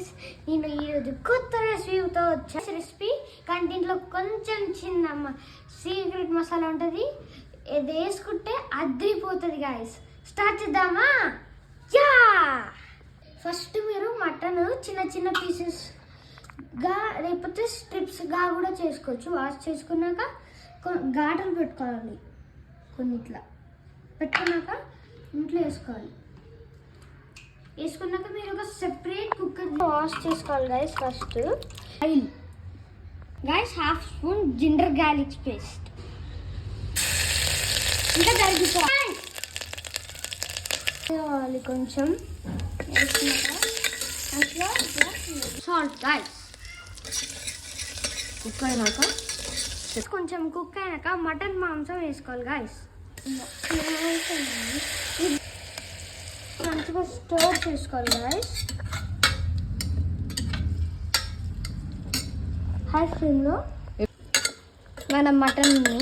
Guys, నేను ఈరోజు కొత్త రెసిపీతో వచ్చా. రెసిపీ కానీ దీంట్లో కొంచెం చిన్న సీక్రెట్ మసాలా ఉంటుంది. ఇది వేసుకుంటే అద్రిపోతుంది గైస్. స్టార్ట్ చేద్దామా? యా! ఫస్ట్ మీరు మటన్ చిన్న చిన్న పీసెస్గా లేకపోతే స్ట్రిప్స్గా కూడా చేసుకోవచ్చు. వాష్ చేసుకున్నాక ఘాటలు పెట్టుకోవాలి. కొన్ని ఇట్లా పెట్టుకున్నాక ఇంట్లో వేసుకోవాలి. వేసుకున్నాక మీరు ఒక సెపరేట్ కుక్కర్ వాష్ చేసుకోవాలి guys. First oil guys, 1/2 spoon ginger garlic paste, ఇంకా కలిగిపోవాలి కొంచెం. Salt guys. కుక్ అయినాక కొంచెం కుక్ అయినాక మటన్ మాంసం వేసుకోవాలి గైస్. మంచిగా స్టోర్ చేసుకోవాలి గైస్. హై ఫ్లేమ్లో మనం మటన్ని